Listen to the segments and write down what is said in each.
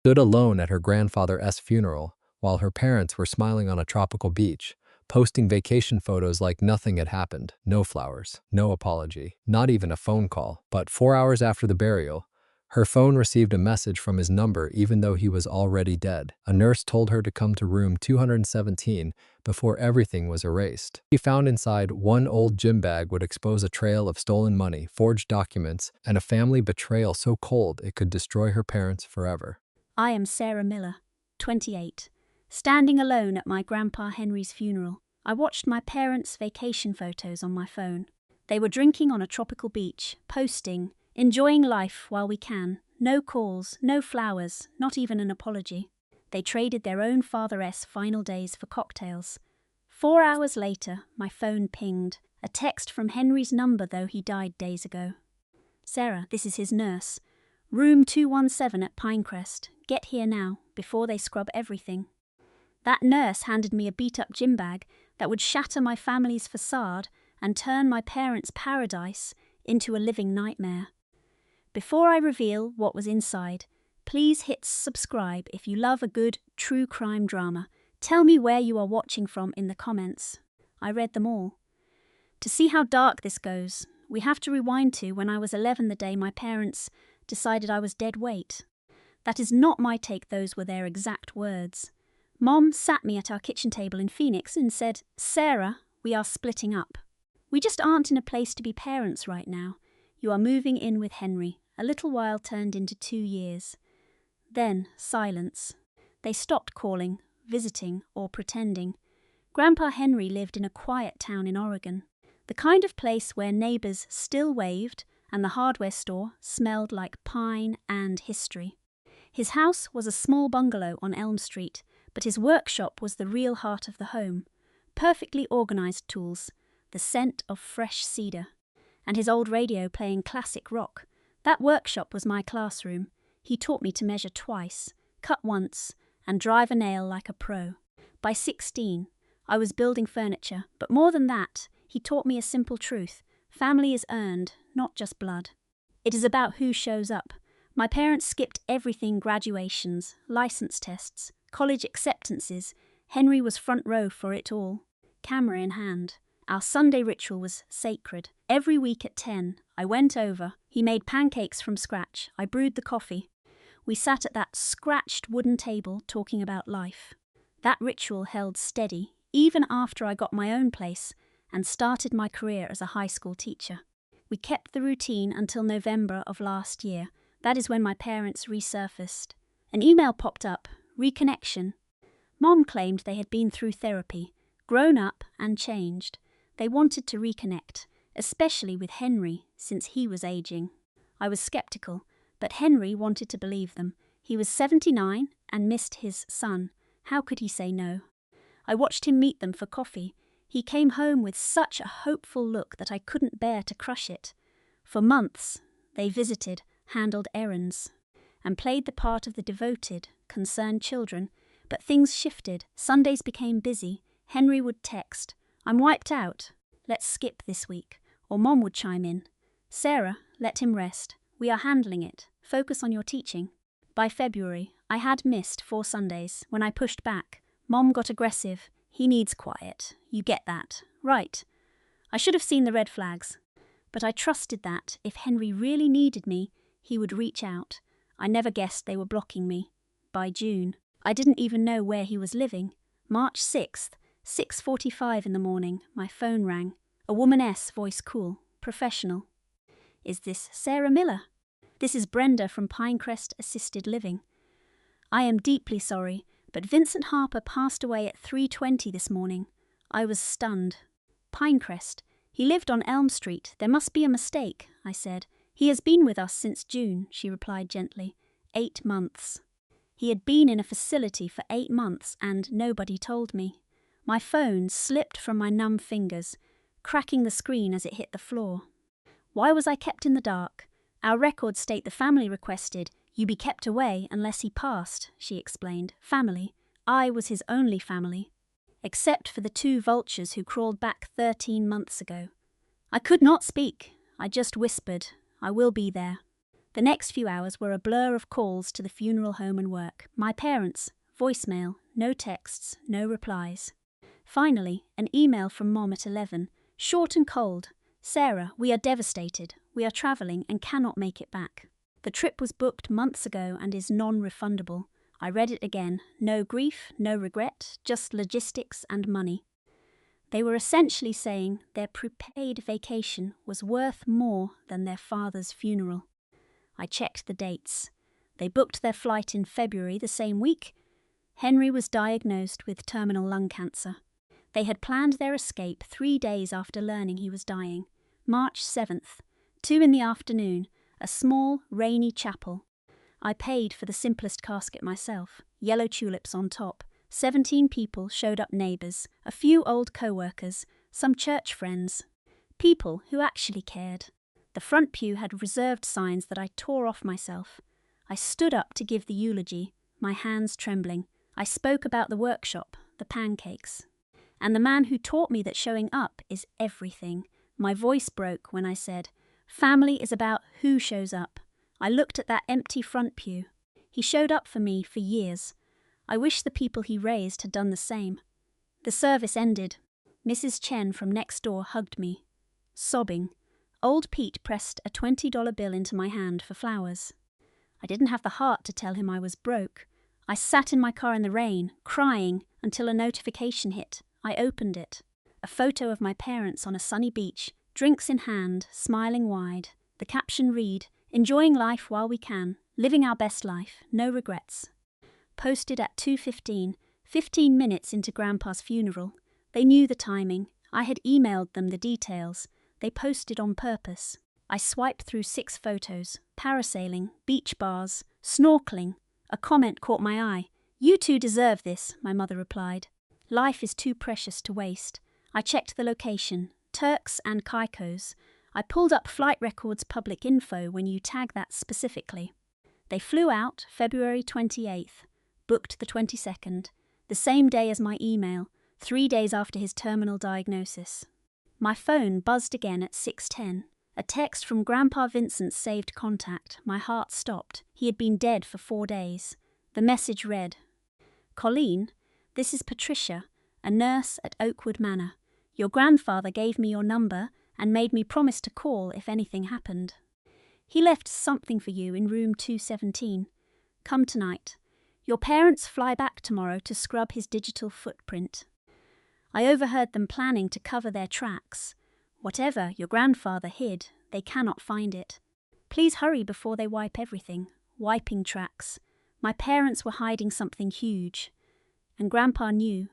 stood alone at her grandfather's funeral while her parents were smiling on a tropical beach, posting vacation photos like nothing had happened. No flowers, no apology, not even a phone call. But 4 hours after the burial, her phone received a message from his number even though he was already dead. A nurse told her to come to room 217 before everything was erased. She found inside one old gym bag would expose a trail of stolen money, forged documents, and a family betrayal so cold it could destroy her parents forever. I am Sarah Miller, 28, standing alone at my Grandpa Henry's funeral. I watched my parents' vacation photos on my phone. They were drinking on a tropical beach, posting, enjoying life while we can. No calls, no flowers, not even an apology. They traded their own father's final days for cocktails. 4 hours later, my phone pinged. A text from Henry's number, though he died days ago. Sarah, this is his nurse. Room 217 at Pinecrest. Get here now, before they scrub everything. That nurse handed me a beat-up gym bag that would shatter my family's facade and turn my parents' paradise into a living nightmare. Before I reveal what was inside, please hit subscribe if you love a good true crime drama. Tell me where you are watching from in the comments. I read them all. To see how dark this goes, we have to rewind to when I was 11 the day my parents decided I was dead weight. That is not my take, those were their exact words. Mom sat me at our kitchen table in Phoenix and said, "Sarah, we are splitting up. We just aren't in a place to be parents right now. You are moving in with Henry." A little while turned into 2 years. Then silence. They stopped calling, visiting, or pretending. Grandpa Henry lived in a quiet town in Oregon, the kind of place where neighbors still waved and the hardware store smelled like pine and history. His house was a small bungalow on Elm Street, but his workshop was the real heart of the home. Perfectly organized tools, the scent of fresh cedar, and his old radio playing classic rock. That workshop was my classroom. He taught me to measure twice, cut once, and drive a nail like a pro. By 16, I was building furniture, but more than that, he taught me a simple truth. Family is earned, not just blood. It is about who shows up. My parents skipped everything: graduations, license tests, college acceptances. Henry was front row for it all, camera in hand. Our Sunday ritual was sacred. Every week at 10, I went over. He made pancakes from scratch. I brewed the coffee. We sat at that scratched wooden table talking about life. That ritual held steady even after I got my own place and started my career as a high school teacher. We kept the routine until November of last year. That is when my parents resurfaced. An email popped up, reconnection. Mom claimed they had been through therapy, grown up and changed. They wanted to reconnect, especially with Henry, since he was aging. I was skeptical, but Henry wanted to believe them. He was 79 and missed his son. How could he say no? I watched him meet them for coffee. He came home with such a hopeful look that I couldn't bear to crush it. For months, they visited, handled errands, and played the part of the devoted, concerned children. But things shifted. Sundays became busy. Henry would text, "I'm wiped out. Let's skip this week." Or Mom would chime in, "Sarah, let him rest. We are handling it. Focus on your teaching." By February, I had missed 4 Sundays. When I pushed back, Mom got aggressive. "He needs quiet. You get that. Right." I should have seen the red flags. But I trusted that, if Henry really needed me, he would reach out. I never guessed they were blocking me. By June, I didn't even know where he was living. March 6th, 6:45 in the morning, my phone rang. A woman's voice, cool, professional. "Is this Sarah Miller?" "This is Brenda from Pinecrest Assisted Living." "I am deeply sorry, but Vincent Harper passed away at 3:20 this morning." I was stunned. "Pinecrest? He lived on Elm Street. There must be a mistake," I said. "He has been with us since June," she replied gently. 8 months. He had been in a facility for 8 months and nobody told me. My phone slipped from my numb fingers, cracking the screen as it hit the floor. Why was I kept in the dark? "Our records state the family requested you be kept away unless he passed," she explained. Family. I was his only family, except for the 2 vultures who crawled back 13 months ago. I could not speak. I just whispered, "I will be there." The next few hours were a blur of calls to the funeral home and work. My parents, voicemail, no texts, no replies. Finally, an email from Mom at 11, short and cold. Sarah, we are devastated. We are travelling and cannot make it back. The trip was booked months ago and is non-refundable. I read it again. No grief, no regret, just logistics and money. They were essentially saying their prepaid vacation was worth more than their father's funeral. I checked the dates. They booked their flight in February the same week. Henry was diagnosed with terminal lung cancer. They had planned their escape 3 days after learning he was dying. March 7th, 2 in the afternoon, a small, rainy chapel. I paid for the simplest casket myself, yellow tulips on top. 17 people showed up, neighbours, a few old co-workers, some church friends. People who actually cared. The front pew had reserved signs that I tore off myself. I stood up to give the eulogy, my hands trembling. I spoke about the workshop, the pancakes. And the man who taught me that showing up is everything. My voice broke when I said, family is about who shows up. I looked at that empty front pew. He showed up for me for years. I wish the people he raised had done the same. The service ended. Mrs. Chen from next door hugged me, sobbing. Old Pete pressed a $20 bill into my hand for flowers. I didn't have the heart to tell him I was broke. I sat in my car in the rain, crying, until a notification hit. I opened it. A photo of my parents on a sunny beach, drinks in hand, smiling wide. The caption read, enjoying life while we can, living our best life, no regrets. Posted at 2:15, 15 minutes into Grandpa's funeral. They knew the timing. I had emailed them the details. They posted on purpose. I swiped through 6 photos, parasailing, beach bars, snorkeling. A comment caught my eye. You two deserve this, my mother replied. Life is too precious to waste. I checked the location, Turks and Caicos. I pulled up flight records public info when you tag that specifically. They flew out February 28th, booked the 22nd, the same day as my email, 3 days after his terminal diagnosis. My phone buzzed again at 6:10. A text from Grandpa Vincent's saved contact. My heart stopped. He had been dead for 4 days. The message read, Colleen, this is Patricia, a nurse at Oakwood Manor. Your grandfather gave me your number and made me promise to call if anything happened. He left something for you in room 217. Come tonight. Your parents fly back tomorrow to scrub his digital footprint. I overheard them planning to cover their tracks. Whatever your grandfather hid, they cannot find it. Please hurry before they wipe everything. Wiping tracks. My parents were hiding something huge. And Grandpa knew.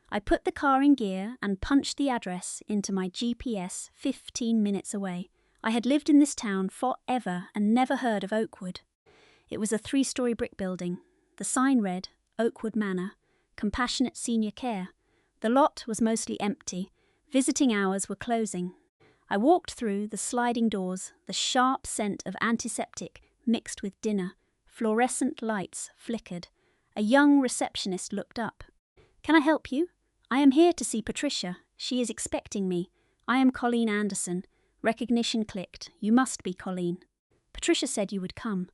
I put the car in gear and punched the address into my GPS 15 minutes away. I had lived in this town forever and never heard of Oakwood. It was a 3-story brick building. The sign read, Oakwood Manor, Compassionate Senior Care. The lot was mostly empty. Visiting hours were closing. I walked through the sliding doors, the sharp scent of antiseptic mixed with dinner. Fluorescent lights flickered. A young receptionist looked up. Can I help you? I am here to see Patricia. She is expecting me. I am Colleen Anderson. Recognition clicked. You must be Colleen. Patricia said you would come.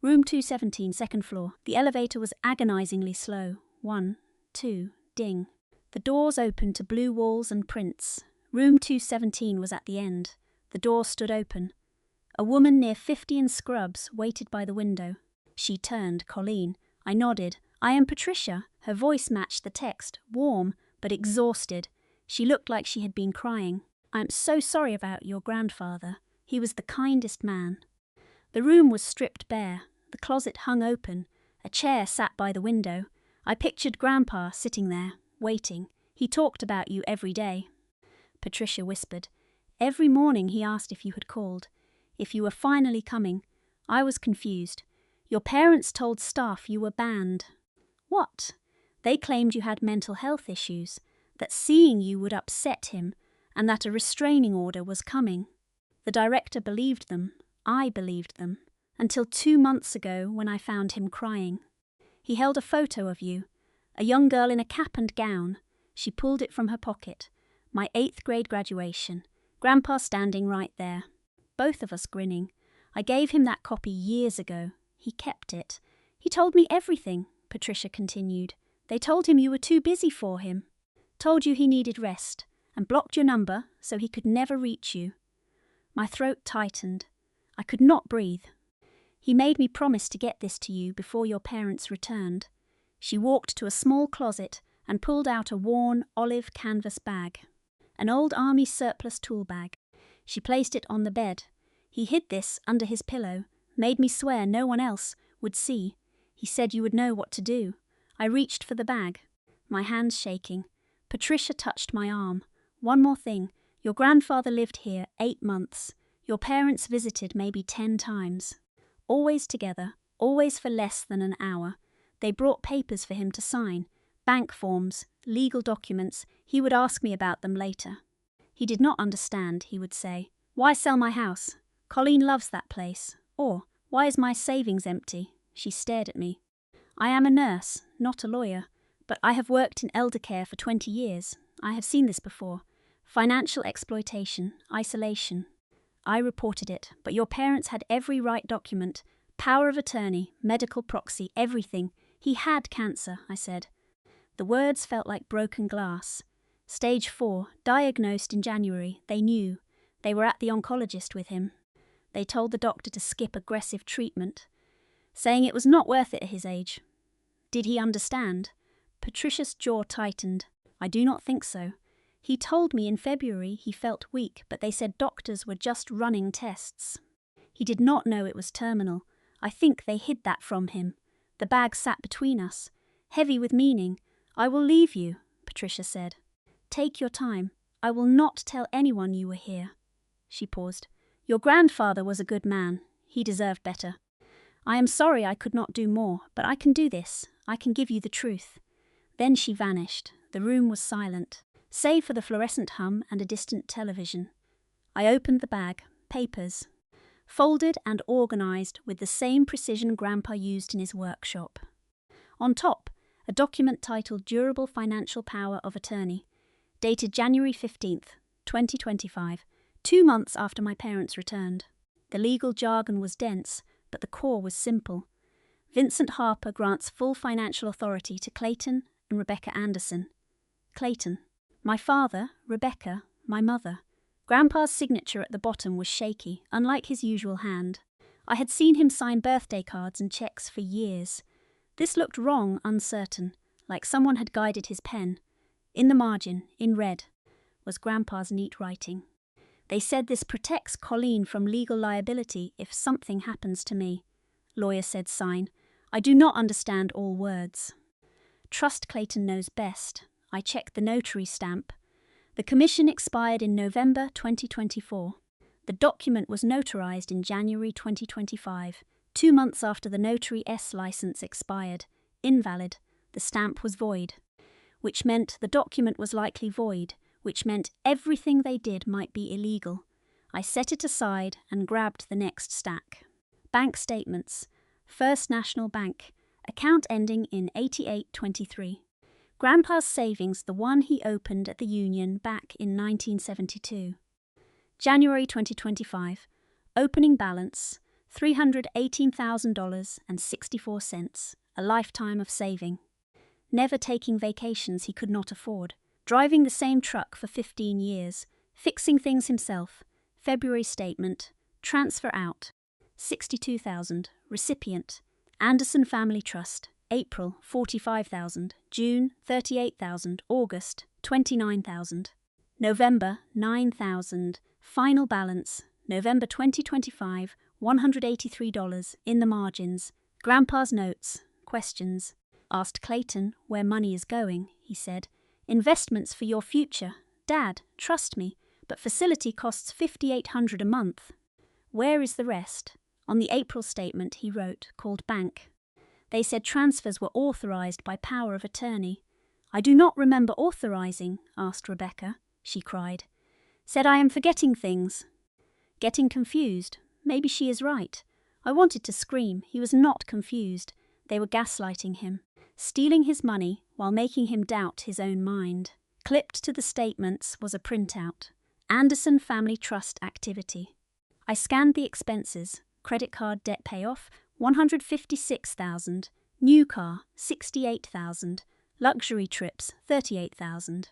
Room 217, second floor. The elevator was agonizingly slow. 1, 2, ding. The doors opened to blue walls and prints. Room 217 was at the end. The door stood open. A woman near 50 in scrubs waited by the window. She turned, Colleen. I nodded. I am Patricia. Her voice matched the text, warm but exhausted. She looked like she had been crying. I am so sorry about your grandfather. He was the kindest man. The room was stripped bare. The closet hung open. A chair sat by the window. I pictured Grandpa sitting there, waiting. He talked about you every day. Patricia whispered. Every morning he asked if you had called, if you were finally coming. I was confused. Your parents told staff you were banned. What? They claimed you had mental health issues, that seeing you would upset him, and that a restraining order was coming. The director believed them. I believed them. Until 2 months ago when I found him crying. He held a photo of you, a young girl in a cap and gown. She pulled it from her pocket. My 8th grade graduation. Grandpa standing right there. Both of us grinning. I gave him that copy years ago. He kept it. He told me everything, Patricia continued. They told him you were too busy for him. Told you he needed rest, and blocked your number so he could never reach you. My throat tightened. I could not breathe. He made me promise to get this to you before your parents returned. She walked to a small closet and pulled out a worn olive canvas bag, an old army surplus tool bag. She placed it on the bed. He hid this under his pillow, made me swear no one else would see. He said you would know what to do. I reached for the bag, my hands shaking. Patricia touched my arm. One more thing. Your grandfather lived here 8 months. Your parents visited maybe 10 times. Always together, always for less than an hour. They brought papers for him to sign, bank forms, legal documents. He would ask me about them later. He did not understand, he would say. Why sell my house? Colleen loves that place. Or, why is my savings empty? She stared at me. I am a nurse, not a lawyer, but I have worked in elder care for 20 years. I have seen this before. Financial exploitation, isolation. I reported it, but your parents had every right document, power of attorney, medical proxy, everything. He had cancer, I said. The words felt like broken glass. Stage 4, diagnosed in January. They knew. They were at the oncologist with him. They told the doctor to skip aggressive treatment, saying it was not worth it at his age. Did he understand? Patricia's jaw tightened. I do not think so. He told me in February he felt weak, but they said doctors were just running tests. He did not know it was terminal. I think they hid that from him. The bag sat between us, heavy with meaning. I will leave you, Patricia said. Take your time. I will not tell anyone you were here. She paused. Your grandfather was a good man. He deserved better. I am sorry I could not do more, but I can do this. I can give you the truth. Then she vanished. The room was silent, save for the fluorescent hum and a distant television. I opened the bag, papers, folded and organized with the same precision Grandpa used in his workshop. On top, a document titled Durable Financial Power of Attorney, dated January 15th, 2025, 2 months after my parents returned. The legal jargon was dense, but the core was simple. Vincent Harper grants full financial authority to Clayton and Rebecca Anderson. Clayton. My father, Rebecca, my mother. Grandpa's signature at the bottom was shaky, unlike his usual hand. I had seen him sign birthday cards and checks for years. This looked wrong, uncertain, like someone had guided his pen. In the margin, in red, was Grandpa's neat writing. They said this protects Colleen from legal liability if something happens to me. Lawyer said sign. I do not understand all words. Trust Clayton knows best. I checked the notary stamp. The commission expired in November 2024. The document was notarized in January 2025, 2 months after the Notary S license expired. Invalid. The stamp was void, which meant the document was likely void, which meant everything they did might be illegal. I set it aside and grabbed the next stack. Bank statements. First National Bank. Account ending in 8823. Grandpa's savings, the one he opened at the Union back in 1972. January 2025. Opening balance, $318,000.64, a lifetime of saving. Never taking vacations he could not afford. Driving the same truck for 15 years. Fixing things himself. February statement. Transfer out. $62,000. Recipient. Anderson Family Trust. April, $45,000. June, $38,000. August, $29,000. November, $9,000. Final balance, November 2025, $183 in the margins. Grandpa's notes. Questions. Asked Clayton where money is going, he said. Investments for your future. Dad, trust me, but facility costs $5,800 a month. Where is the rest? On the April statement he wrote, called bank. They said transfers were authorized by power of attorney. I do not remember authorizing, asked Rebecca. She cried. Said I am forgetting things. Getting confused. Maybe she is right. I wanted to scream. He was not confused. They were gaslighting him, stealing his money while making him doubt his own mind. Clipped to the statements was a printout. Anderson Family Trust activity. I scanned the expenses. Credit card debt payoff, $156,000. New car, $68,000. Luxury trips, $38,000.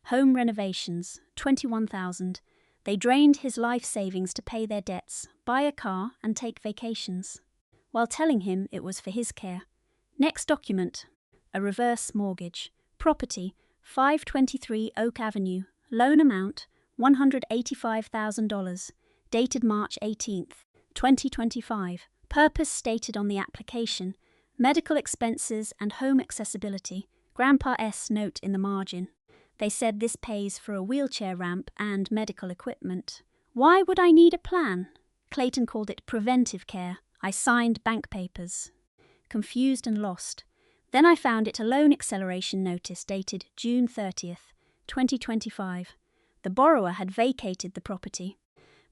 Home renovations, $21,000. They drained his life savings to pay their debts, buy a car, and take vacations, while telling him it was for his care. Next document, a reverse mortgage. Property, 523 Oak Avenue. Loan amount, $185,000. Dated March 18th, 2025. Purpose stated on the application: medical expenses and home accessibility. Grandpa S. note in the margin. They said this pays for a wheelchair ramp and medical equipment. Why would I need a plan? Clayton called it preventive care. I signed bank papers. Confused and lost. Then I found it a loan acceleration notice dated June 30th, 2025. The borrower had vacated the property.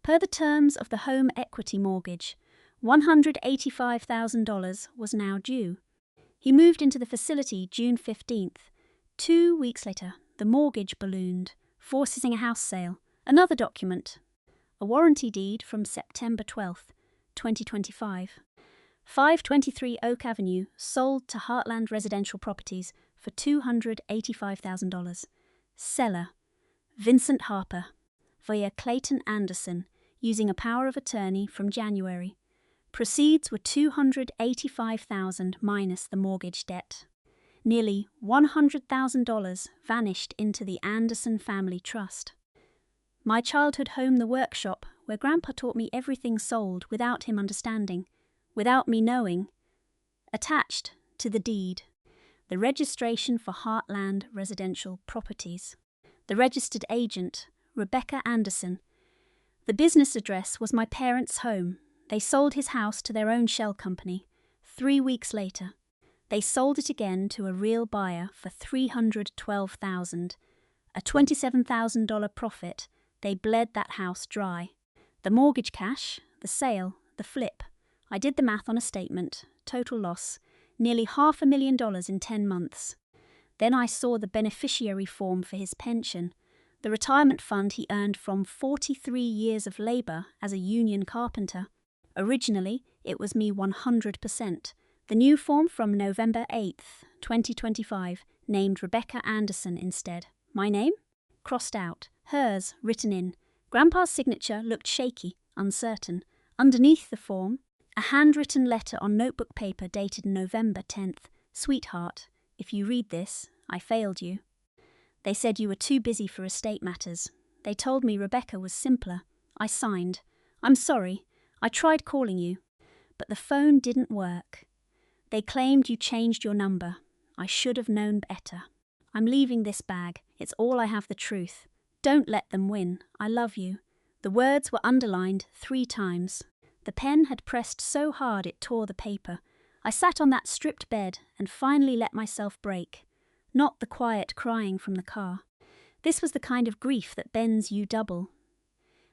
Per the terms of the home equity mortgage, $185,000 was now due. He moved into the facility June 15th. 2 weeks later, the mortgage ballooned, forcing a house sale. Another document, a warranty deed from September 12th, 2025. 523 Oak Avenue, sold to Heartland Residential Properties for $285,000. Seller, Vincent Harper, via Clayton Anderson, using a power of attorney from January. Proceeds were $285,000 minus the mortgage debt. Nearly $100,000 vanished into the Anderson Family Trust. My childhood home, the workshop, where Grandpa taught me everything sold without him understanding, without me knowing. Attached to the deed, the registration for Heartland Residential Properties. The registered agent, Rebecca Anderson. The business address was my parents' home. They sold his house to their own shell company. 3 weeks later, they sold it again to a real buyer for $312,000. A $27,000 profit. They bled that house dry. The mortgage cash, the sale, the flip. I did the math on a statement. Total loss, nearly $500,000 in 10 months. Then I saw the beneficiary form for his pension, the retirement fund he earned from 43 years of labour as a union carpenter. Originally, it was me 100%. The new form from November 8th, 2025, named Rebecca Anderson instead. My name? Crossed out. Hers written in. Grandpa's signature looked shaky, uncertain. Underneath the form, a handwritten letter on notebook paper dated November 10th. Sweetheart, if you read this, I failed you. They said you were too busy for estate matters. They told me Rebecca was simpler. I signed. I'm sorry. I tried calling you, but the phone didn't work. They claimed you changed your number. I should have known better. I'm leaving this bag. It's all I have the truth. Don't let them win. I love you. The words were underlined 3 times. The pen had pressed so hard it tore the paper. I sat on that stripped bed and finally let myself break. Not the quiet crying from the car. This was the kind of grief that bends you double.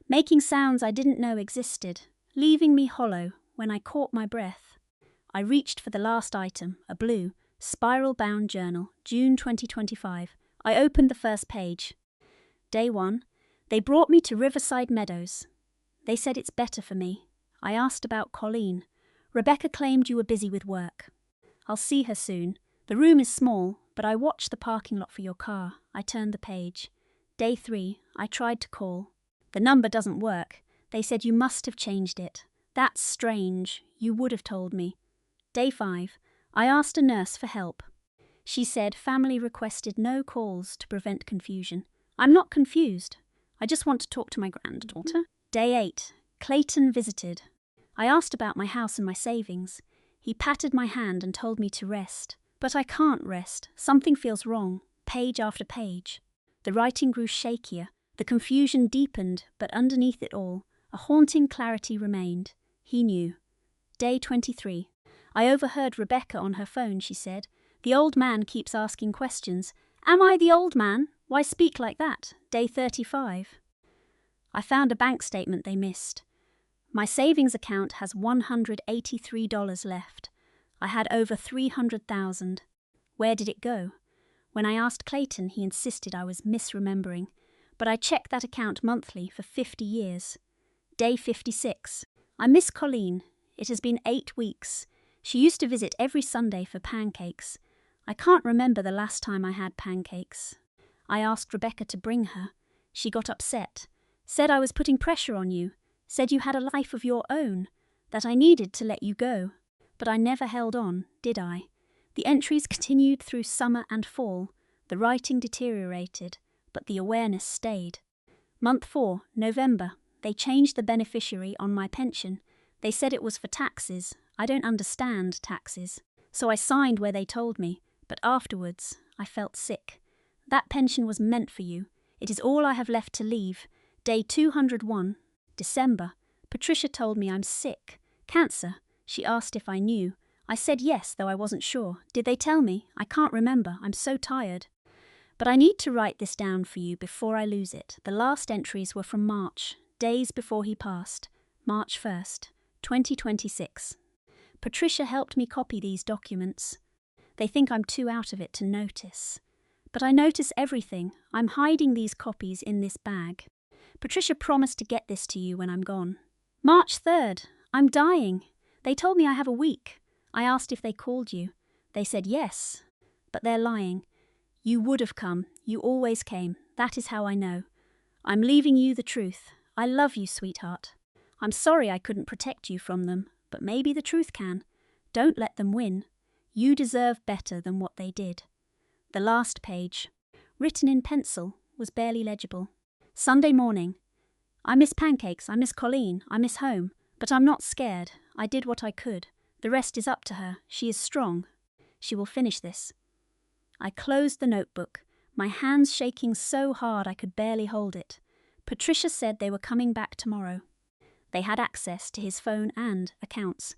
Making sounds I didn't know existed, leaving me hollow when I caught my breath. I reached for the last item, a blue, spiral-bound journal, June 2025. I opened the first page. Day 1. They brought me to Riverside Meadows. They said it's better for me. I asked about Colleen. Rebecca claimed you were busy with work. I'll see her soon. The room is small, but I watched the parking lot for your car. I turned the page. Day 3. I tried to call. The number doesn't work. They said you must have changed it. That's strange. You would have told me. Day 5. I asked a nurse for help. She said family requested no calls to prevent confusion. I'm not confused. I just want to talk to my granddaughter. Day 8. Clayton visited. I asked about my house and my savings. He patted my hand and told me to rest. But I can't rest. Something feels wrong. Page after page. The writing grew shakier. The confusion deepened, but underneath it all, a haunting clarity remained. He knew. Day 23. I overheard Rebecca on her phone, she said. The old man keeps asking questions. Am I the old man? Why speak like that? Day 35. I found a bank statement they missed. My savings account has $183 left. I had over $300,000. Where did it go? When I asked Clayton, he insisted I was misremembering. But I checked that account monthly for 50 years. Day 56. I miss Colleen. It has been 8 weeks. She used to visit every Sunday for pancakes. I can't remember the last time I had pancakes. I asked Rebecca to bring her. She got upset, said I was putting pressure on you, said you had a life of your own, that I needed to let you go. But I never held on, did I? The entries continued through summer and fall. The writing deteriorated, but the awareness stayed. Month 4, November. They changed the beneficiary on my pension. They said it was for taxes. I don't understand taxes. So I signed where they told me, but afterwards I felt sick. That pension was meant for you. It is all I have left to leave. Day 201, December. Patricia told me I'm sick. Cancer. She asked if I knew. I said yes, though I wasn't sure. Did they tell me? I can't remember. I'm so tired. But I need to write this down for you before I lose it. The last entries were from March, days before he passed. March 1st, 2026. Patricia helped me copy these documents. They think I'm too out of it to notice. But I notice everything. I'm hiding these copies in this bag. Patricia promised to get this to you when I'm gone. March 3rd. I'm dying. They told me I have a week. I asked if they called you. They said yes. But they're lying. You would have come. You always came. That is how I know. I'm leaving you the truth. I love you, sweetheart. I'm sorry I couldn't protect you from them, but maybe the truth can. Don't let them win. You deserve better than what they did. The last page, written in pencil, was barely legible. Sunday morning. I miss pancakes, I miss Colleen, I miss home. But I'm not scared. I did what I could. The rest is up to her. She is strong. She will finish this. I closed the notebook, my hands shaking so hard I could barely hold it. Patricia said they were coming back tomorrow. They had access to his phone and accounts.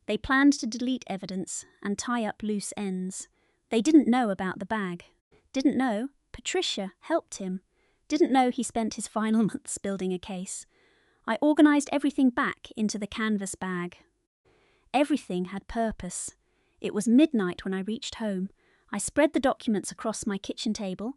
They planned to delete evidence and tie up loose ends. They didn't know about the bag. Didn't know Patricia helped him. Didn't know he spent his final months building a case. I organised everything back into the canvas bag. Everything had purpose. It was midnight when I reached home. I spread the documents across my kitchen table,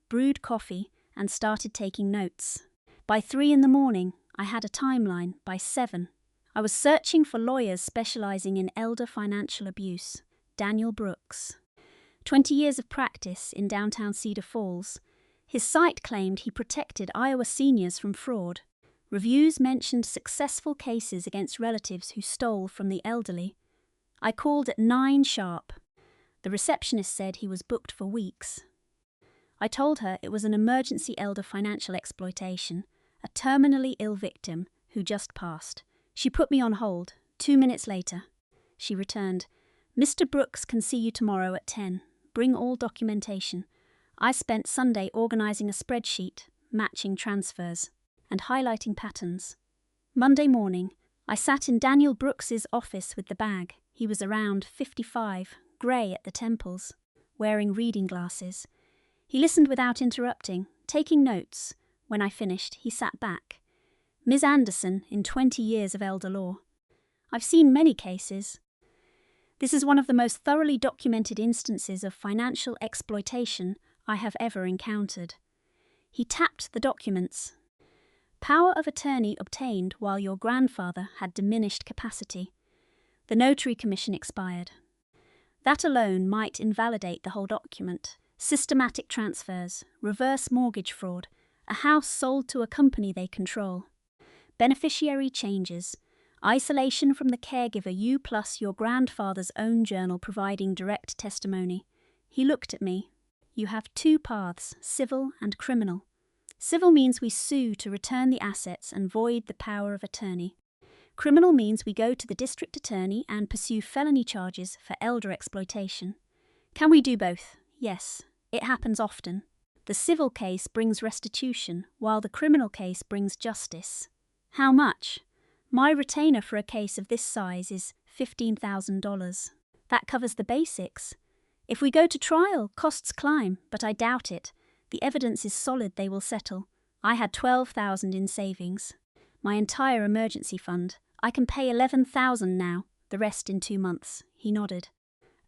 brewed coffee, and started taking notes. By 3 a.m, I had a timeline. By 7, I was searching for lawyers specialising in elder financial abuse. Daniel Brooks. 20 years of practice in downtown Cedar Falls. His site claimed he protected Iowa seniors from fraud. Reviews mentioned successful cases against relatives who stole from the elderly. I called at 9 sharp. The receptionist said he was booked for weeks. I told her it was an emergency elder financial exploitation, a terminally ill victim who just passed. She put me on hold. 2 minutes later, she returned. Mr. Brooks can see you tomorrow at 10. Bring all documentation. I spent Sunday organising a spreadsheet, matching transfers, and highlighting patterns. Monday morning, I sat in Daniel Brooks's office with the bag. He was around 55, grey at the temples, wearing reading glasses. He listened without interrupting, taking notes. When I finished, he sat back. Ms. Anderson, in 20 years of elder law. I've seen many cases. This is one of the most thoroughly documented instances of financial exploitation I have ever encountered. He tapped the documents. Power of attorney obtained while your grandfather had diminished capacity. The notary commission expired. That alone might invalidate the whole document. Systematic transfers, reverse mortgage fraud, a house sold to a company they control. Beneficiary changes, isolation from the caregiver, you plus your grandfather's own journal providing direct testimony. He looked at me. You have 2 paths, civil and criminal. Civil means we sue to return the assets and void the power of attorney. Criminal means we go to the district attorney and pursue felony charges for elder exploitation. Can we do both? Yes, it happens often. The civil case brings restitution, while the criminal case brings justice. How much? My retainer for a case of this size is $15,000. That covers the basics. If we go to trial, costs climb, but I doubt it. The evidence is solid they will settle. I had $12,000 in savings. My entire emergency fund. I can pay $11,000 now, the rest in 2 months. He nodded.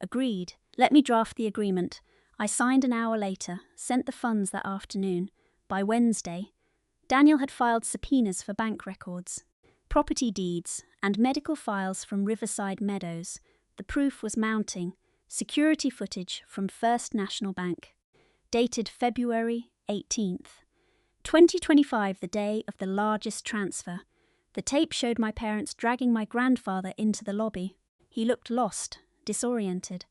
Agreed. Let me draft the agreement. I signed an hour later, sent the funds that afternoon. By Wednesday, Daniel had filed subpoenas for bank records. property deeds, and medical files from Riverside Meadows. The proof was mounting. Security footage from First National Bank. Dated February 18th. 2025, the day of the largest transfer. The tape showed my parents dragging my grandfather into the lobby. He looked lost, disoriented.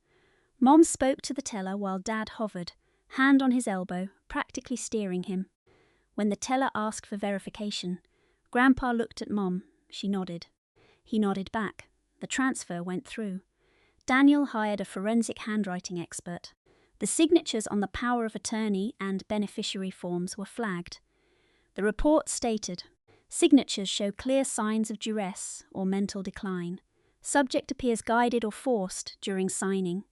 Mom spoke to the teller while Dad hovered, hand on his elbow, practically steering him. When the teller asked for verification, Grandpa looked at Mom. She nodded. He nodded back. The transfer went through. Daniel hired a forensic handwriting expert. The signatures on the power of attorney and beneficiary forms were flagged. The report stated, signatures show clear signs of duress or mental decline. Subject appears guided or forced during signing.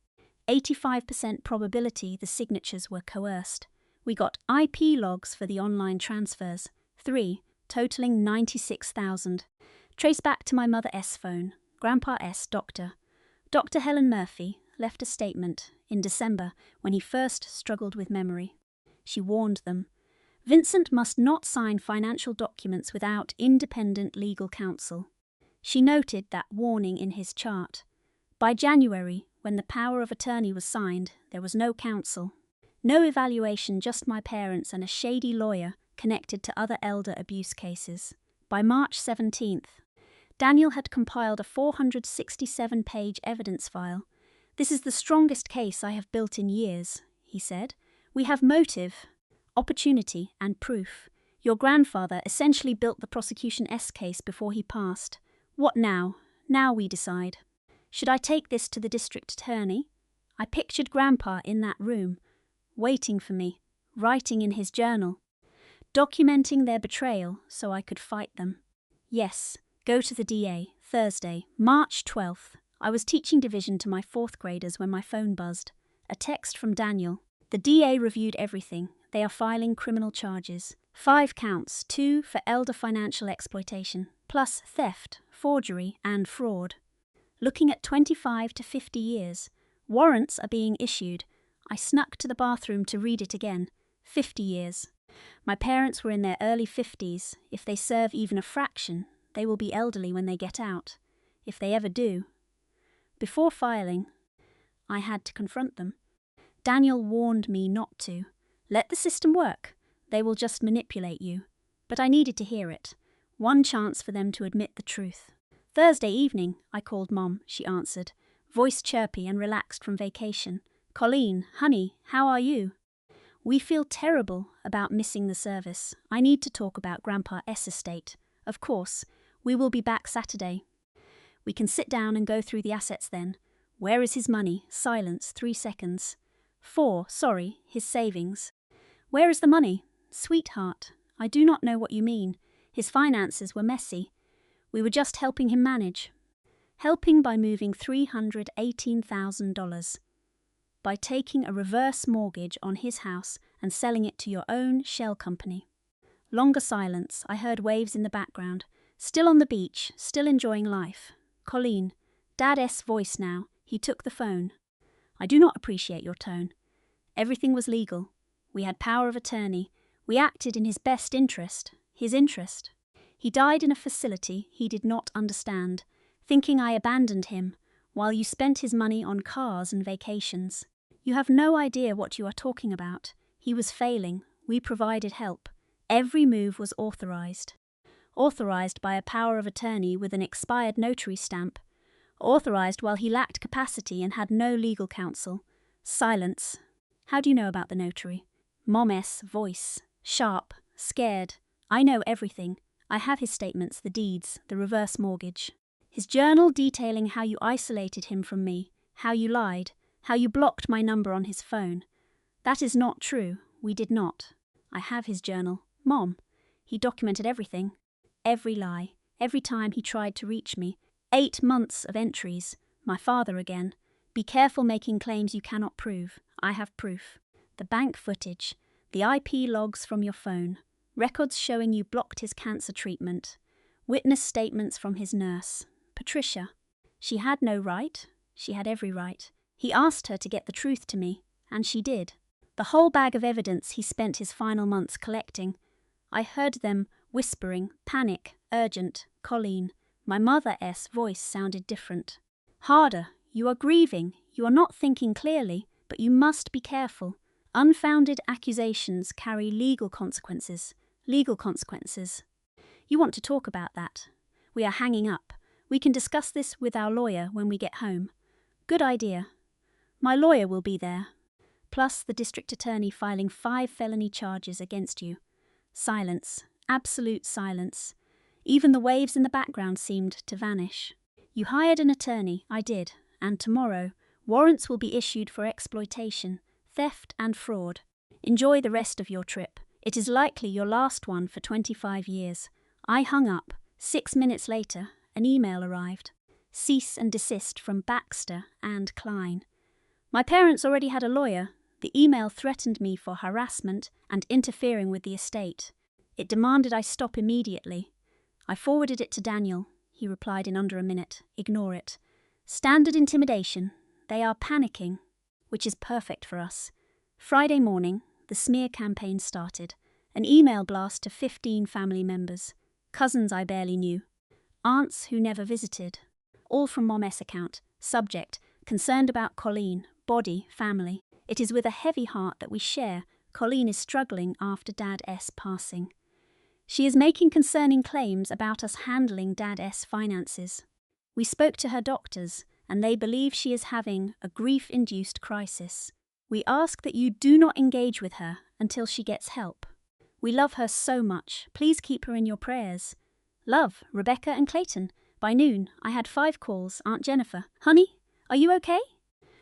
85% probability the signatures were coerced. We got IP logs for the online transfers, 3, totaling 96,000. Trace back to my Mother S phone. Grandpa S, doctor. Dr. Helen Murphy left a statement in December when he first struggled with memory. She warned them, Vincent must not sign financial documents without independent legal counsel. She noted that warning in his chart. By January, when the power of attorney was signed, there was no counsel. No evaluation, just my parents and a shady lawyer connected to other elder abuse cases. By March 17th, Daniel had compiled a 467-page evidence file. This is the strongest case I have built in years, he said. We have motive, opportunity, and proof. Your grandfather essentially built the prosecution S case before he passed. What now? Now we decide. Should I take this to the district attorney? I pictured Grandpa in that room, waiting for me, writing in his journal, documenting their betrayal so I could fight them. Yes, go to the DA, Thursday, March 12th. I was teaching division to my 4th graders when my phone buzzed. A text from Daniel. The DA reviewed everything. They are filing criminal charges. 5 counts, 2 for elder financial exploitation, plus theft, forgery, and fraud. Looking at 25 to 50 years. Warrants are being issued. I snuck to the bathroom to read it again. 50 years. My parents were in their early 50s. If they serve even a fraction, they will be elderly when they get out. If they ever do. Before filing, I had to confront them. Daniel warned me not to. Let the system work. They will just manipulate you. But I needed to hear it. One chance for them to admit the truth. Thursday evening, I called Mom. She answered, voice chirpy and relaxed from vacation. Colleen, honey, how are you? We feel terrible about missing the service. I need to talk about Grandpa S' estate. Of course, we will be back Saturday. We can sit down and go through the assets then. Where is his money? Silence, 3 seconds. 4, his savings. Where is the money? Sweetheart, I do not know what you mean. His finances were messy. We were just helping him manage. Helping by moving $318,000. By taking a reverse mortgage on his house and selling it to your own shell company. Longer silence. I heard waves in the background. Still on the beach, still enjoying life. Colleen, Dad S' voice now. He took the phone. I do not appreciate your tone. Everything was legal. We had power of attorney. We acted in his best interest. His interest. He died in a facility he did not understand, thinking I abandoned him, while you spent his money on cars and vacations. You have no idea what you are talking about. He was failing. We provided help. Every move was authorized. Authorized by a power of attorney with an expired notary stamp. Authorized while he lacked capacity and had no legal counsel. Silence. How do you know about the notary? Mom S. voice. Sharp. Scared. I know everything. I have his statements, the deeds, the reverse mortgage. His journal detailing how you isolated him from me, how you lied, how you blocked my number on his phone. That is not true. We did not. I have his journal. Mom. He documented everything. Every lie. Every time he tried to reach me. 8 months of entries. My father again. Be careful making claims you cannot prove. I have proof. The bank footage. The IP logs from your phone. Records showing you blocked his cancer treatment. Witness statements from his nurse. Patricia. She had no right. She had every right. He asked her to get the truth to me, and she did. The whole bag of evidence he spent his final months collecting. I heard them whispering, panic, Urgent, Colleen. My mother's voice sounded different. Harder. You are grieving. You are not thinking clearly, but you must be careful. Unfounded accusations carry legal consequences. Legal consequences. You want to talk about that? We are hanging up. We can discuss this with our lawyer when we get home. Good idea. My lawyer will be there. Plus the district attorney filing 5 felony charges against you. Silence. Absolute silence. Even the waves in the background seemed to vanish. You hired an attorney, I did, and tomorrow, warrants will be issued for exploitation, theft and fraud. Enjoy the rest of your trip. It is likely your last one for 25 years. I hung up. 6 minutes later, an email arrived. Cease and desist from Baxter and Klein. My parents already had a lawyer. The email threatened me for harassment and interfering with the estate. It demanded I stop immediately. I forwarded it to Daniel. He replied in under a minute. Ignore it. Standard intimidation. They are panicking, which is perfect for us. Friday morning, the smear campaign started. An email blast to 15 family members. Cousins I barely knew. Aunts who never visited. All from Mom's account. Subject, concerned about Colleen. Body, family. It is with a heavy heart that we share. Colleen is struggling after Dad's passing. She is making concerning claims about us handling Dad's finances. We spoke to her doctors, and they believe she is having a grief-induced crisis. We ask that you do not engage with her until she gets help. We love her so much. Please keep her in your prayers. Love, Rebecca and Clayton. By noon, I had 5 calls. Aunt Jennifer. Honey, are you okay?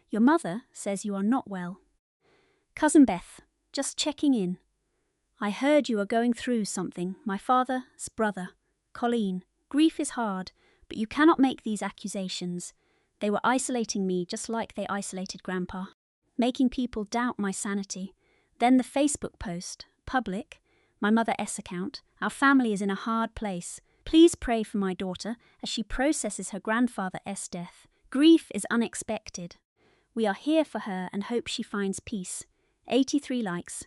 Your mother says you are not well. Cousin Beth, just checking in. I heard you are going through something. My father's brother. Colleen, grief is hard, but you cannot make these accusations. They were isolating me just like they isolated Grandpa, making people doubt my sanity. Then the Facebook post, public, my mother's account. Our family is in a hard place. Please pray for my daughter as she processes her grandfather's death. Grief is unexpected. We are here for her and hope she finds peace. 83 likes.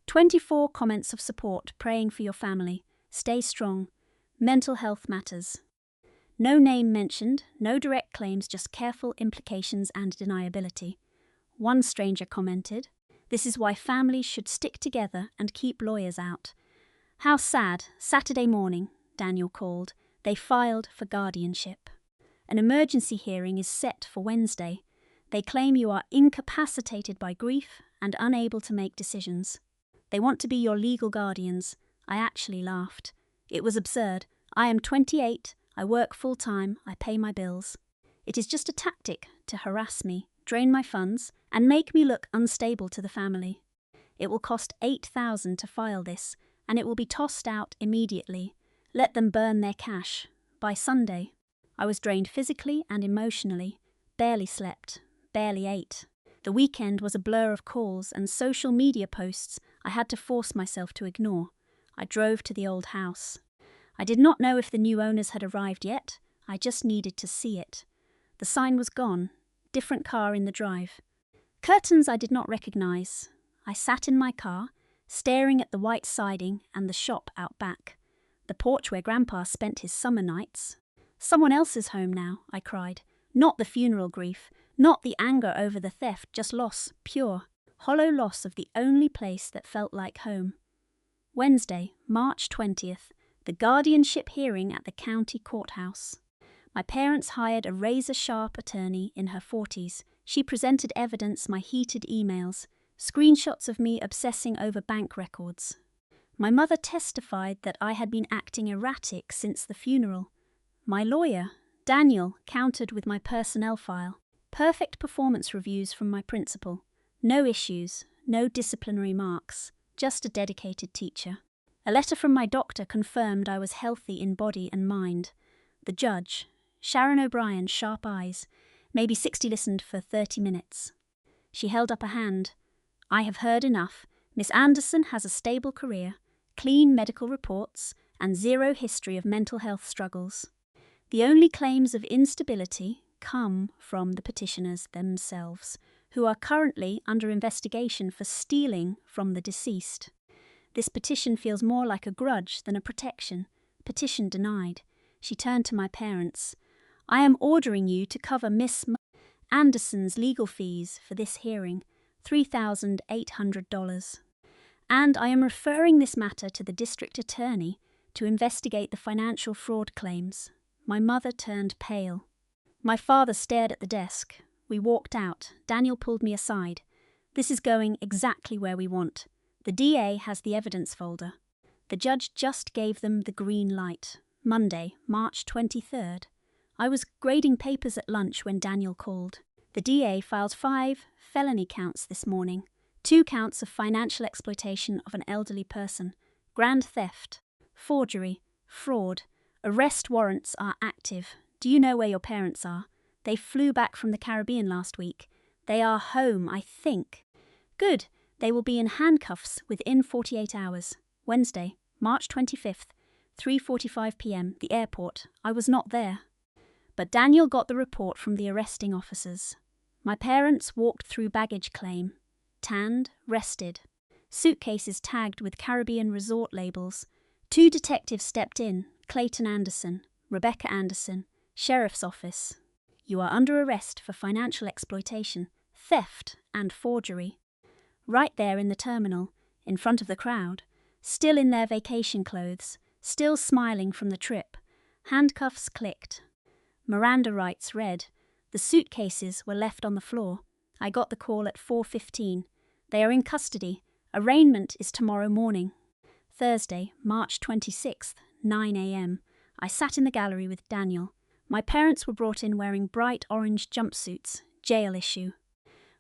24 comments of support praying for your family. Stay strong. Mental health matters. No name mentioned, no direct claims, just careful implications and deniability. One stranger commented, "This is why families should stick together and keep lawyers out." How sad. Saturday morning, Daniel called. They filed for guardianship. An emergency hearing is set for Wednesday. They claim you are incapacitated by grief and unable to make decisions. They want to be your legal guardians. I actually laughed. It was absurd. I am 28, I work full-time, I pay my bills. It is just a tactic to harass me, drain my funds, and make me look unstable to the family. It will cost $8,000 to file this, and it will be tossed out immediately. Let them burn their cash. By Sunday, I was drained physically and emotionally, barely slept, barely ate. The weekend was a blur of calls and social media posts I had to force myself to ignore. I drove to the old house. I did not know if the new owners had arrived yet. I just needed to see it. The sign was gone. Different car in the drive. Curtains I did not recognize. I sat in my car, staring at the white siding and the shop out back. The porch where Grandpa spent his summer nights. Someone else's home now, I cried. Not the funeral grief, not the anger over the theft, just loss, pure, hollow loss of the only place that felt like home. Wednesday, March 20th, the guardianship hearing at the county courthouse. My parents hired a razor-sharp attorney in her 40s. She presented evidence, my heated emails, screenshots of me obsessing over bank records. My mother testified that I had been acting erratic since the funeral. My lawyer, Daniel, countered with my personnel file. Perfect performance reviews from my principal. No issues, no disciplinary marks, just a dedicated teacher. A letter from my doctor confirmed I was healthy in body and mind. The judge, Sharon O'Brien, sharp eyes. Maybe 60 listened for 30 minutes. She held up a hand. I have heard enough. Miss Anderson has a stable career, clean medical reports, and zero history of mental health struggles. The only claims of instability come from the petitioners themselves, who are currently under investigation for stealing from the deceased. This petition feels more like a grudge than a protection. Petition denied. She turned to my parents. I am ordering you to cover Miss Anderson's legal fees for this hearing, $3,800. And I am referring this matter to the district attorney to investigate the financial fraud claims. My mother turned pale. My father stared at the desk. We walked out. Daniel pulled me aside. This is going exactly where we want. The DA has the evidence folder. The judge just gave them the green light. Monday, March 23rd. I was grading papers at lunch when Daniel called. The DA filed 5 felony counts this morning. 2 counts of financial exploitation of an elderly person, grand theft, forgery, fraud. Arrest warrants are active. Do you know where your parents are? They flew back from the Caribbean last week. They are home, I think. Good. They will be in handcuffs within 48 hours. Wednesday, March 25th, 3:45 p.m., the airport. I was not there. But Daniel got the report from the arresting officers. My parents walked through baggage claim. Tanned, rested. Suitcases tagged with Caribbean resort labels. 2 detectives stepped in, Clayton Anderson, Rebecca Anderson, Sheriff's Office. You are under arrest for financial exploitation, theft, and forgery. Right there in the terminal, in front of the crowd, still in their vacation clothes, still smiling from the trip. Handcuffs clicked. Miranda rights read. The suitcases were left on the floor. I got the call at 4:15. They are in custody. Arraignment is tomorrow morning. Thursday, March 26th, 9 a.m. I sat in the gallery with Daniel. My parents were brought in wearing bright orange jumpsuits, jail issue.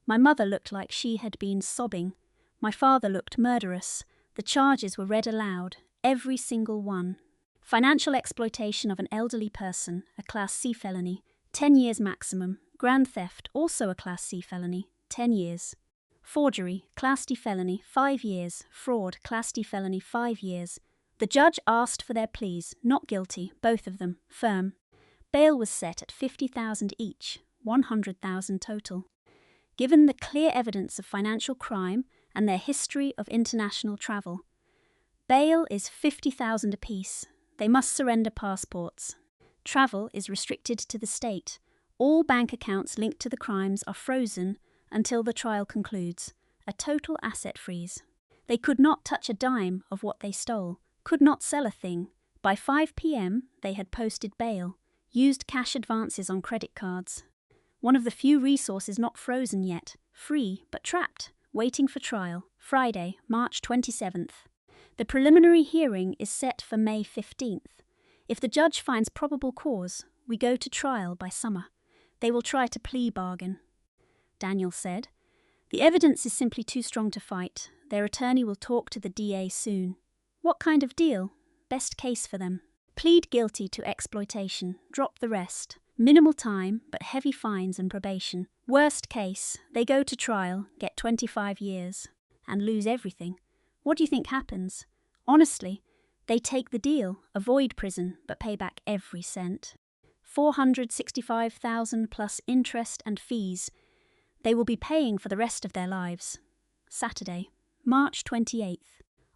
My mother looked like she had been sobbing. My father looked murderous. The charges were read aloud, every single one. Financial exploitation of an elderly person, a Class C felony, 10 years maximum. Grand theft, also a Class C felony, 10 years. Forgery, Class D felony, 5 years. Fraud, Class D felony, 5 years. The judge asked for their pleas, not guilty, both of them, firm. Bail was set at $50,000 each, $100,000 total. Given the clear evidence of financial crime and their history of international travel, bail is $50,000 apiece. They must surrender passports. Travel is restricted to the state. All bank accounts linked to the crimes are frozen until the trial concludes. A total asset freeze. They could not touch a dime of what they stole, could not sell a thing. By 5 p.m. they had posted bail, used cash advances on credit cards. One of the few resources not frozen yet, free but trapped, waiting for trial. Friday, March 27th. The preliminary hearing is set for May 15th. If the judge finds probable cause, we go to trial by summer. They will try to plea bargain. Daniel said, the evidence is simply too strong to fight. Their attorney will talk to the DA soon. What kind of deal? Best case for them. Plead guilty to exploitation, drop the rest. Minimal time, but heavy fines and probation. Worst case, they go to trial, get 25 years, and lose everything. What do you think happens? Honestly, they take the deal, avoid prison, but pay back every cent. $465,000 plus interest and fees. They will be paying for the rest of their lives. Saturday, March 28th.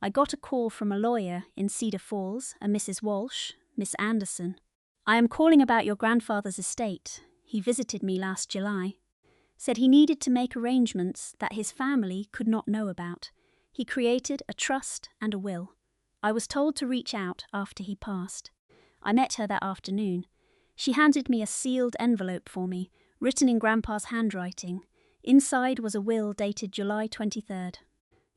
I got a call from a lawyer in Cedar Falls, a Mrs. Walsh, Miss Anderson. I am calling about your grandfather's estate. He visited me last July. Said he needed to make arrangements that his family could not know about. He created a trust and a will. I was told to reach out after he passed. I met her that afternoon. She handed me a sealed envelope for me, written in Grandpa's handwriting. Inside was a will dated July 23rd,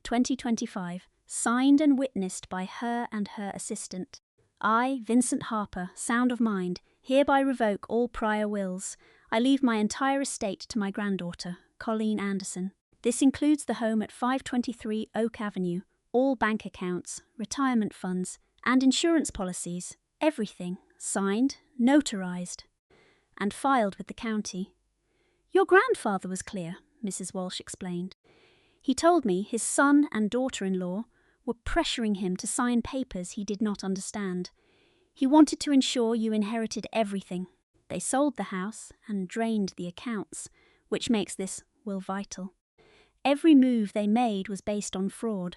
2025, signed and witnessed by her and her assistant. I, Vincent Harper, sound of mind, hereby revoke all prior wills. I leave my entire estate to my granddaughter, Colleen Anderson. This includes the home at 523 Oak Avenue, all bank accounts, retirement funds, and insurance policies, everything, signed, notarized, and filed with the county. Your grandfather was clear, Mrs. Walsh explained. He told me his son and daughter-in-law were pressuring him to sign papers he did not understand. He wanted to ensure you inherited everything. They sold the house and drained the accounts, which makes this will vital. Every move they made was based on fraud.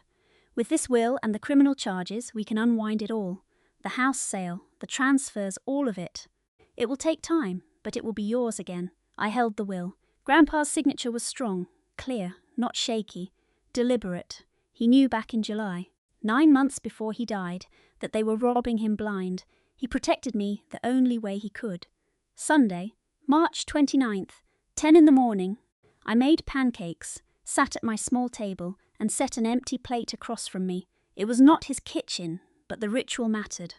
With this will and the criminal charges, we can unwind it all. The house sale, the transfers, all of it. It will take time, but it will be yours again. I held the will. Grandpa's signature was strong, clear, not shaky, deliberate. He knew back in July, 9 months before he died, that they were robbing him blind. He protected me the only way he could. Sunday, March 29th, 10 in the morning. I made pancakes, sat at my small table, and set an empty plate across from me. It was not his kitchen, but the ritual mattered.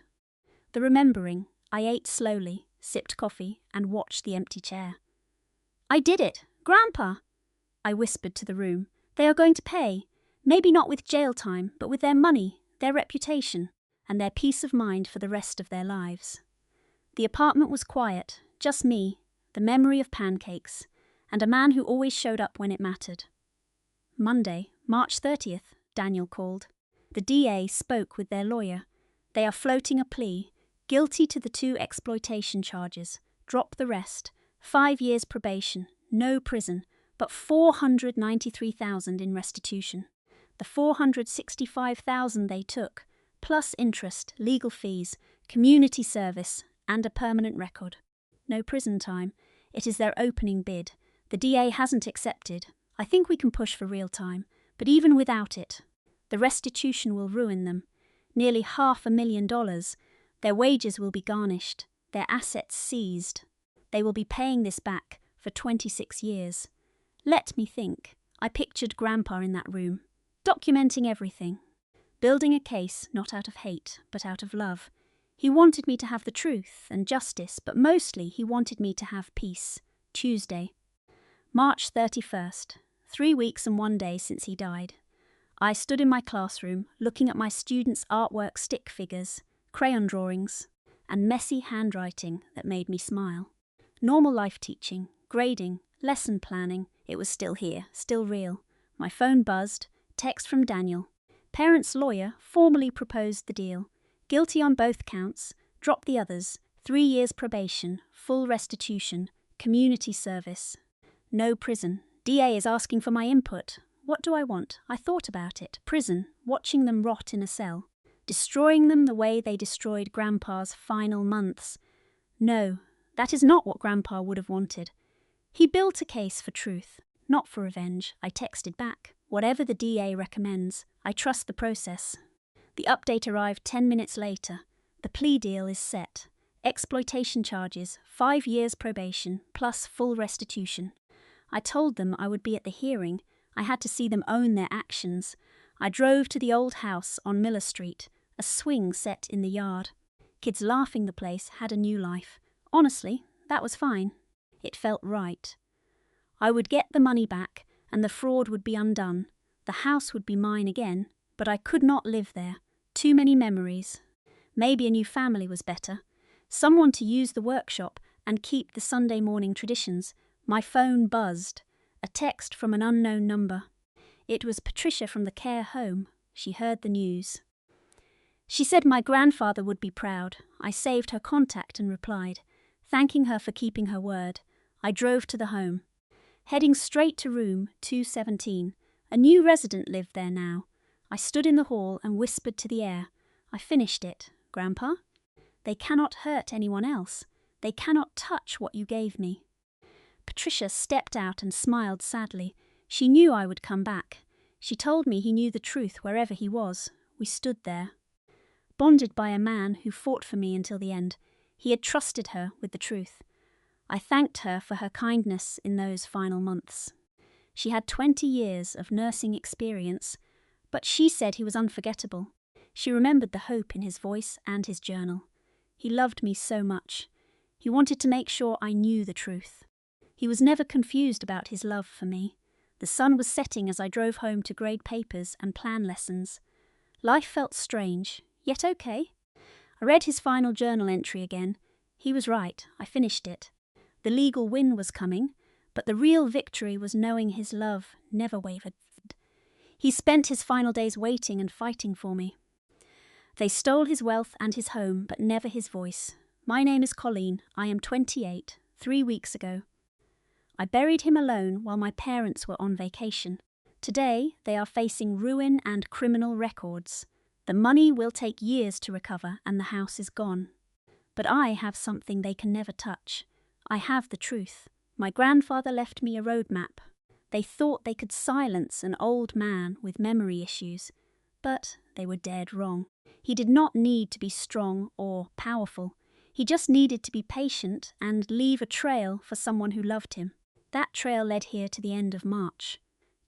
The remembering, I ate slowly, sipped coffee, and watched the empty chair. I did it! Grandpa! I whispered to the room. They are going to pay. Maybe not with jail time, but with their money, their reputation, and their peace of mind for the rest of their lives. The apartment was quiet, just me, the memory of pancakes, and a man who always showed up when it mattered. Monday, March 30th, Daniel called. The DA spoke with their lawyer. They are floating a plea, guilty to the 2 exploitation charges, drop the rest, 5 years probation, no prison, but $493,000 in restitution. The $465,000 they took, plus interest, legal fees, community service, and a permanent record. No prison time. It is their opening bid. The DA hasn't accepted. I think we can push for real time, but even without it, the restitution will ruin them. Nearly $500,000. Their wages will be garnished, their assets seized. They will be paying this back for 26 years. Let me think. I pictured Grandpa in that room, documenting everything, building a case not out of hate, but out of love. He wanted me to have the truth and justice, but mostly he wanted me to have peace. Tuesday, March 31st, 3 weeks and 1 day since he died. I stood in my classroom, looking at my students' artwork stick figures, crayon drawings, and messy handwriting that made me smile. Normal life teaching, grading, lesson planning, it was still here, still real. My phone buzzed, text from Daniel. Parents' lawyer formally proposed the deal. Guilty on both counts, drop the others, 3 years probation, full restitution, community service. No prison. DA is asking for my input. What do I want? I thought about it. Prison, watching them rot in a cell. Destroying them the way they destroyed Grandpa's final months. No, that is not what Grandpa would have wanted. He built a case for truth, not for revenge. I texted back. Whatever the DA recommends, I trust the process. The update arrived 10 minutes later. The plea deal is set. Exploitation charges, 5 years probation, plus full restitution. I told them I would be at the hearing. I had to see them own their actions. I drove to the old house on Miller Street, a swing set in the yard. Kids laughing the place had a new life. Honestly, that was fine. It felt right. I would get the money back, and the fraud would be undone. The house would be mine again, but I could not live there. Too many memories. Maybe a new family was better. Someone to use the workshop and keep the Sunday morning traditions. My phone buzzed. A text from an unknown number. It was Patricia from the care home. She heard the news. She said my grandfather would be proud. I saved her contact and replied, thanking her for keeping her word. I drove to the home. Heading straight to room 217. A new resident lived there now. I stood in the hall and whispered to the air. I finished it, Grandpa. They cannot hurt anyone else. They cannot touch what you gave me. Patricia stepped out and smiled sadly. She knew I would come back. She told me he knew the truth wherever he was. We stood there, bonded by a man who fought for me until the end. He had trusted her with the truth. I thanked her for her kindness in those final months. She had 20 years of nursing experience, but she said he was unforgettable. She remembered the hope in his voice and his journal. He loved me so much. He wanted to make sure I knew the truth. He was never confused about his love for me. The sun was setting as I drove home to grade papers and plan lessons. Life felt strange, yet okay. I read his final journal entry again. He was right, I finished it. The legal win was coming, but the real victory was knowing his love never wavered. He spent his final days waiting and fighting for me. They stole his wealth and his home, but never his voice. My name is Colleen. I am 28, 3 weeks ago. I buried him alone while my parents were on vacation. Today, they are facing ruin and criminal records. The money will take years to recover and the house is gone. But I have something they can never touch. I have the truth. My grandfather left me a roadmap. They thought they could silence an old man with memory issues, but they were dead wrong. He did not need to be strong or powerful. He just needed to be patient and leave a trail for someone who loved him. That trail led here to the end of March.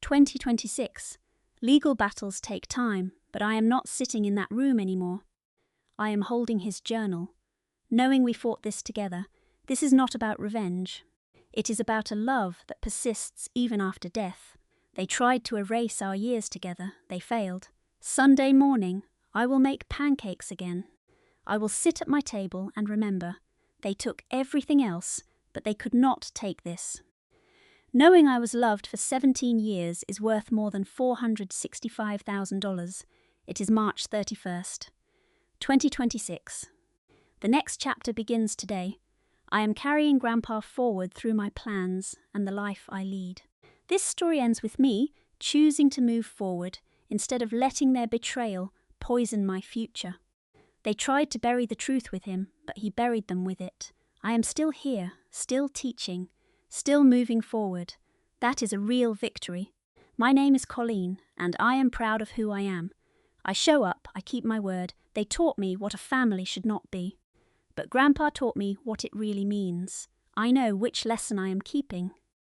2026. Legal battles take time, but I am not sitting in that room anymore. I am holding his journal. Knowing we fought this together, this is not about revenge. It is about a love that persists even after death. They tried to erase our years together. They failed. Sunday morning, I will make pancakes again. I will sit at my table and remember, they took everything else, but they could not take this. Knowing I was loved for 17 years is worth more than $465,000. It is March 31st, 2026. The next chapter begins today. I am carrying Grandpa forward through my plans and the life I lead. This story ends with me choosing to move forward instead of letting their betrayal poison my future. They tried to bury the truth with him, but he buried them with it. I am still here, still teaching, still moving forward. That is a real victory. My name is Colleen, and I am proud of who I am. I show up, I keep my word. They taught me what a family should not be. But Grandpa taught me what it really means. I know which lesson I am keeping